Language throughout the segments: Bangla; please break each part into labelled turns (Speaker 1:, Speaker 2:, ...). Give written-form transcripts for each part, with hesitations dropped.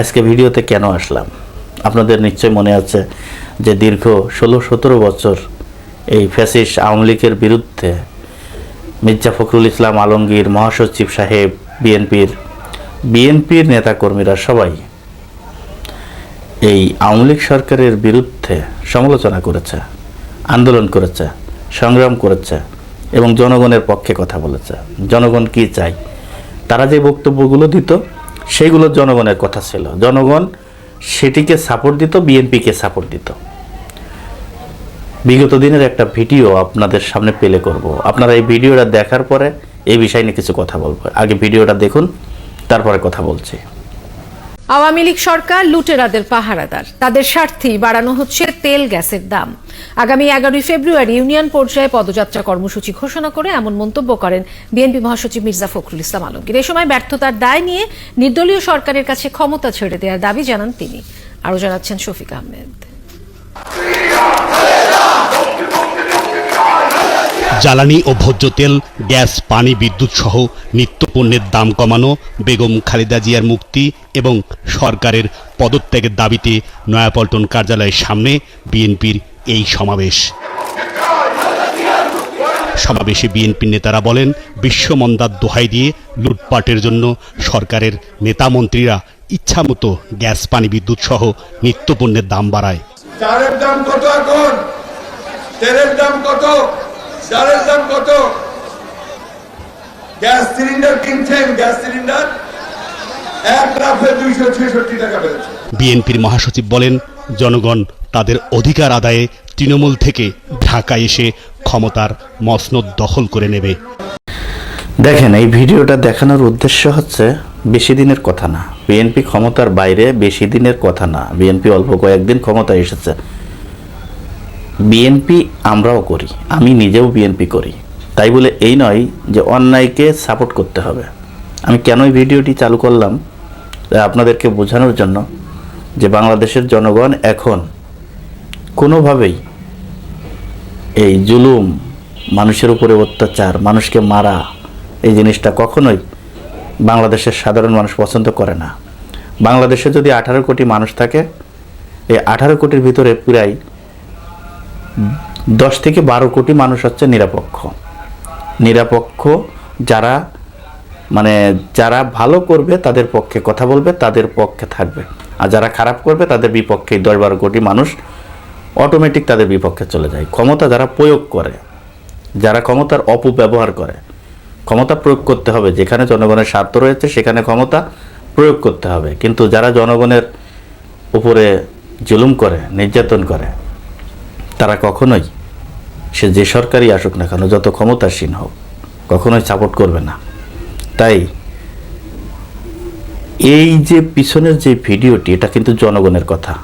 Speaker 1: আজকে ভিডিওতে কেন আসলাম আপনাদের নিশ্চয় মনে আছে যে দীর্ঘ 16-17 বছর এই ফ্যাসিস্ট আওয়ামী লীগের বিরুদ্ধে মির্জা ফখরুল ইসলাম আলমগীর মহাসচিব সাহেব বিএনপির নেতাকর্মীরা সবাই এই আওয়ামী লীগ সরকারের বিরুদ্ধে সমালোচনা করেছে, আন্দোলন করেছে, সংগ্রাম করেছে এবং জনগণের পক্ষে কথা বলেছে। জনগণ কি চায়, তারা যে বক্তব্যগুলো দিত সেইগুলো জনগণের কথা ছিল। জনগণ সেটিকে সাপোর্ট দিত, বিএনপিকে সাপোর্ট দিত। বিগত দিনের একটা ভিডিও আপনাদের সামনে প্লে করব। আপনারা এই ভিডিওটা দেখার পরে এই বিষয় নিয়ে কিছু কথা বলবো। আগে ভিডিওটা দেখুন, তারপরে কথা বলছি।
Speaker 2: আওয়ামী লীগ সরকার লুটেরাদের পাহারাদার, তাদের স্বার্থেই বাড়ানো হচ্ছে তেল গ্যাসের দাম। আগামী 11 ফেব্রুয়ারি ইউনিয়ন পর্যায়ে পদযাত্রা কর্মসূচি ঘোষণা করে এমন মন্তব্য করেন বিএনপি মহাসচিব মির্জা ফখরুল ইসলাম আলমগীর। এ সময় ব্যর্থতার দায় নিয়ে নির্দলীয় সরকারের কাছে ক্ষমতা ছেড়ে দেওয়ার দাবি জানান তিনি। আরও জানাচ্ছেন শফিক আহমেদ।
Speaker 3: জ্বালানি ও ভোজ্য তেল, গ্যাস, পানি, বিদ্যুৎ সহ নিত্যপণ্যের দাম কমানো, বেগম খালেদা জিয়ার মুক্তি এবং সরকারের পদত্যাগের দাবিতে নয়াপল্টন কার্যালয়ের সামনে বিএনপির এই সমাবেশে বিএনপির নেতারা বলেন, বিশ্বমন্দার দোহাই দিয়ে লুটপাটের জন্য সরকারের নেতামন্ত্রীরা ইচ্ছামতো গ্যাস, পানি, বিদ্যুৎ সহ নিত্যপণ্যের দাম বাড়ায়।
Speaker 4: চালের দাম কত, এখন তেলের দাম কত, ডালের দাম কত, গ্যাস সিলিন্ডার কিনছেন, গ্যাস সিলিন্ডার এক রাফে 266 টাকা বেড়েছে।
Speaker 3: বিএনপির মহাসচিব বলেন, জনগণ তাদের অধিকার আদায়ে তৃণমূল থেকে ঢাকায় এসে ক্ষমতার মসনদ দখল করে নেবে।
Speaker 1: দেখেন, এই ভিডিওটা দেখানোর উদ্দেশ্য হচ্ছে বেশি দিনের কথা না, বিএনপি ক্ষমতার বাইরে বেশি দিনের কথা না। বিএনপি অল্প কয়েকদিন ক্ষমতায় এসেছে। বিএনপি আমরাও করি, আমি নিজেও বিএনপি করি। তাই বলে এই নয় যে অন্যায়কে সাপোর্ট করতে হবে। আমি কেন এই ভিডিওটি চালু করলাম, আপনাদেরকে বোঝানোর জন্য যে বাংলাদেশের জনগণ এখন কোনোভাবেই এই জুলুম, মানুষের উপরে অত্যাচার, মানুষকে মারা, এই জিনিসটা কখনোই বাংলাদেশের সাধারণ মানুষ পছন্দ করে না। বাংলাদেশে যদি 18 কোটি মানুষ থাকে, এই 18 কোটির ভিতরে প্রায় 10 থেকে 12 কোটি মানুষ হচ্ছে নিরপেক্ষ, যারা ভালো করবে তাদের পক্ষে কথা বলবে, তাদের পক্ষে থাকবে, আর যারা খারাপ করবে তাদের বিপক্ষে 10-12 কোটি মানুষ অটোমেটিক তাদের বিপক্ষে চলে যায়। ক্ষমতা যারা প্রয়োগ করে, যারা ক্ষমতার অপব্যবহার করে, ক্ষমতা প্রয়োগ করতে হবে, যেখানে জনগণের স্বার্থ রয়েছে সেখানে ক্ষমতা প্রয়োগ করতে হবে। কিন্তু যারা জনগণের উপরে জুলুম করে, নির্যাতন করে, তারা কখনোই, সে যে সরকারই আসুক না কেন, যত ক্ষমতাসীন হোক, কখনোই সাপোর্ট করবে না। তাই এই যে পিছনের যে ভিডিওটি, এটা কিন্তু জনগণের কথা।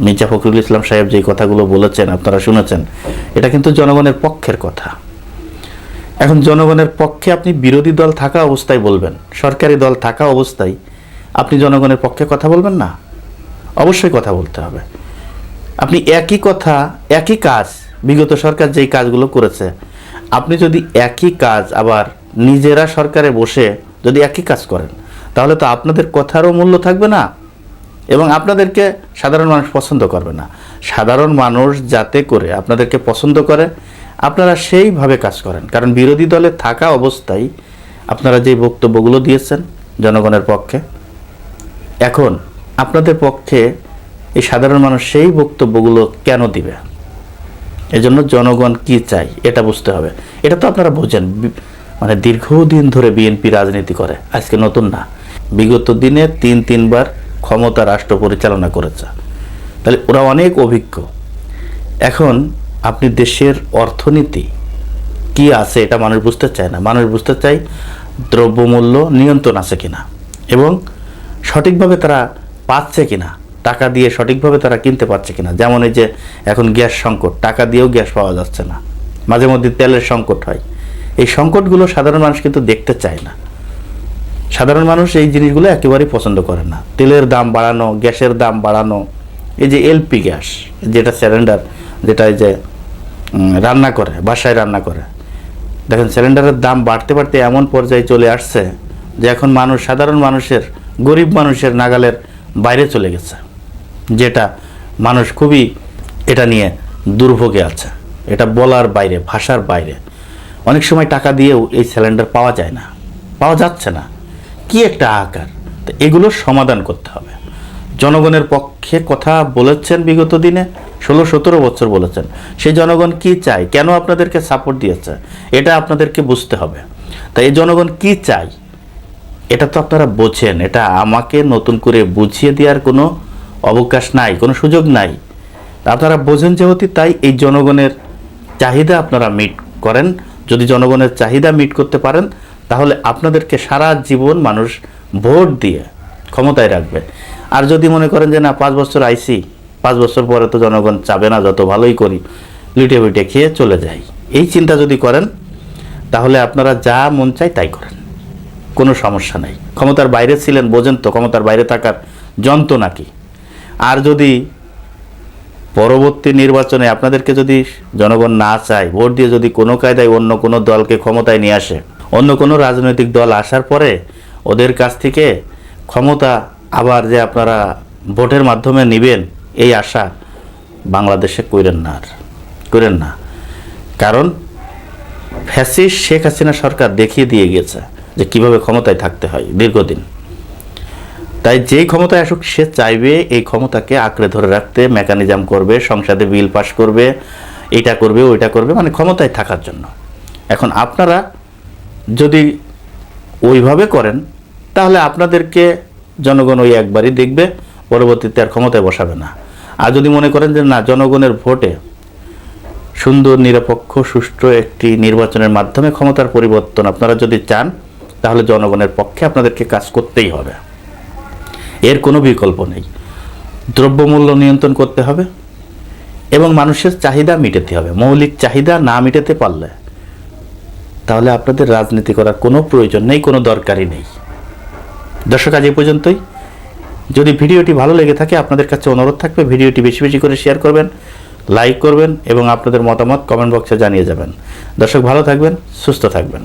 Speaker 1: মির্জা ফখরুল ইসলাম সাহেব যে কথাগুলো বলেছেন, আপনারা শুনেছেন, এটা কিন্তু জনগণের পক্ষের কথা। এখন জনগণের পক্ষে আপনি বিরোধী দল থাকা অবস্থায় বলবেন, সরকারি দল থাকা অবস্থায় আপনি জনগণের পক্ষে কথা বলবেন না? অবশ্যই কথা বলতে হবে। আপনি একই কথা, একই কাজ, বিগত সরকার যেই কাজগুলো করেছে, আপনি যদি একই কাজ আবার নিজেরা সরকারে বসে যদি একই কাজ করেন, তাহলে তো আপনাদের কথারও মূল্য থাকবে না এবং আপনাদেরকে সাধারণ মানুষ পছন্দ করবে না। সাধারণ মানুষ যাতে করে আপনাদেরকে পছন্দ করে, আপনারা সেইভাবে কাজ করেন। কারণ বিরোধী দলে থাকা অবস্থায় আপনারা যে বক্তব্যগুলো দিয়েছেন জনগণের পক্ষে, এখন আপনাদের পক্ষে এই সাধারণ মানুষ সেই বক্তব্যগুলো কেন দিবে? এজন্য জনগণ কি চাই এটা বুঝতে হবে। এটা তো আপনারা বোঝেন, দীর্ঘদিন ধরে বিএনপি রাজনীতি করে, আজকে নতুন না। বিগত দিনে 3-3 ক্ষমতা রাষ্ট্র পরিচালনা করেছে, তাহলে ওরা অনেক অভিজ্ঞ। এখন আপনি দেশের অর্থনীতি কি আছে এটা মানুষ বুঝতে চায় না। মানুষ বুঝতে চায় দ্রব্যমূল্য নিয়ন্ত্রণ আছে কিনা এবং সঠিকভাবে তারা পাচ্ছে কিনা, টাকা দিয়ে সঠিকভাবে তারা কিনতে পারছে কিনা। যেমন এই যে এখন গ্যাস সংকট, টাকা দিয়েও গ্যাস পাওয়া যাচ্ছে না, মাঝে মধ্যে তেলের সংকট হয়। এই সংকটগুলো সাধারণ মানুষ কিন্তু দেখতে চায় না। সাধারণ মানুষ এই জিনিসগুলো একেবারেই পছন্দ করে না। তেলের দাম বাড়ানো, গ্যাসের দাম বাড়ানো, এই যে এলপি গ্যাস, যেটা সিলিন্ডার, যেটা এই যে রান্না করে, বাসায় রান্না করে, দেখেন সিলিন্ডারের দাম বাড়তে বাড়তে এমন পর্যায়ে চলে আসছে যে এখন মানুষ, সাধারণ মানুষের, গরিব মানুষের নাগালের বাইরে চলে গেছে, যেটা মানুষ খুবই এটা নিয়ে দুর্ভোগে আছে। এটা বলার বাইরে, ভাষার বাইরে। অনেক সময় টাকা দিয়েও এই সিলিন্ডার পাওয়া যায় না, পাওয়া যাচ্ছে না, কি একটা আকার। তো এগুলোর সমাধান করতে হবে। জনগণের পক্ষে কথা বলেছেন বিগত দিনে, 16-17 বছর বলেছেন। সেই জনগণ কি চায়, কেন আপনাদেরকে সাপোর্ট দিয়েছে, এটা আপনাদেরকে বুঝতে হবে। তাই এই জনগণ কি চায় এটা তো আপনারা বোঝেন। এটা আমাকে নতুন করে বুঝিয়ে দেওয়ার কোনো অবকাশ নাই, কোনো সুযোগ নাই। আপনারা বোঝেন যেহেতু, তাই এই জনগণের চাহিদা আপনারা মিট করেন। যদি জনগণের চাহিদা মিট করতে পারেন, তাহলে আপনাদেরকে সারা জীবন মানুষ ভোট দিয়ে ক্ষমতায় রাখবে। আর যদি মনে করেন যে না 5 বছর আইসি, 5 বছর পরে তো জনগণ চাবে না, যত ভালোই করি লুটে বুটে খেয়ে চলে যাই, এই চিন্তা যদি করেন, তাহলে আপনারা যা মন চায় তাই করেন, কোনো সমস্যা নাই। ক্ষমতার বাইরে ছিলেন, বোঝেন তো ক্ষমতার বাইরে থাকার যন্ত্রণা কি। আর যদি পরবর্তী নির্বাচনে আপনাদেরকে যদি জনগণ না চায়, ভোট দিয়ে যদি কোনো কায়দায় অন্য কোনো দলকে ক্ষমতায় নিয়ে আসে, অন্য কোনো রাজনৈতিক দল আসার পরে ওদের কাছ থেকে ক্ষমতা আবার যে আপনারা ভোটের মাধ্যমে নেবেন, এই আশা বাংলাদেশে করেন না, আর করেন না। কারণ ফ্যাসিস্ট শেখ হাসিনা সরকার দেখিয়ে দিয়ে গেছে যে কিভাবে ক্ষমতায় থাকতে হয় দীর্ঘদিন। তাই যেই ক্ষমতায় আসুক সে চাইবে এই ক্ষমতাকে আঁকড়ে ধরে রাখতে, মেকানিজম করবে, সংসদে বিল পাস করবে, এটা করবে ওইটা করবে, মানে ক্ষমতায় থাকার জন্য। এখন আপনারা যদি ওইভাবে করেন, তাহলে আপনাদেরকে জনগণ ওই একবারই দেখবে, পরবর্তীতে আর ক্ষমতায় বসাবে না। আর যদি মনে করেন যে না, জনগণের ভোটে সুন্দর, নিরপেক্ষ, সুষ্ঠু একটি নির্বাচনের মাধ্যমে ক্ষমতার পরিবর্তন আপনারা যদি চান, তাহলে জনগণের পক্ষে আপনাদেরকে কাজ করতেই হবে, এর কোনো বিকল্প নেই। দ্রব্যমূল্য নিয়ন্ত্রণ করতে হবে এবং মানুষের চাহিদা মিটাতে হবে। মৌলিক চাহিদা না মিটাতে পারলে তাহলে আপনাদের রাজনীতি করার কোনো প্রয়োজন নেই, কোনো দরকারই নেই। দর্শক, আজ এই পর্যন্তই। যদি ভিডিওটি ভালো লেগে থাকে, আপনাদের কাছে অনুরোধ থাকবে ভিডিওটি বেশি বেশি করে শেয়ার করবেন, লাইক করবেন এবং আপনাদের মতামত কমেন্ট বক্সে জানিয়ে যাবেন। দর্শক, ভালো থাকবেন, সুস্থ থাকবেন।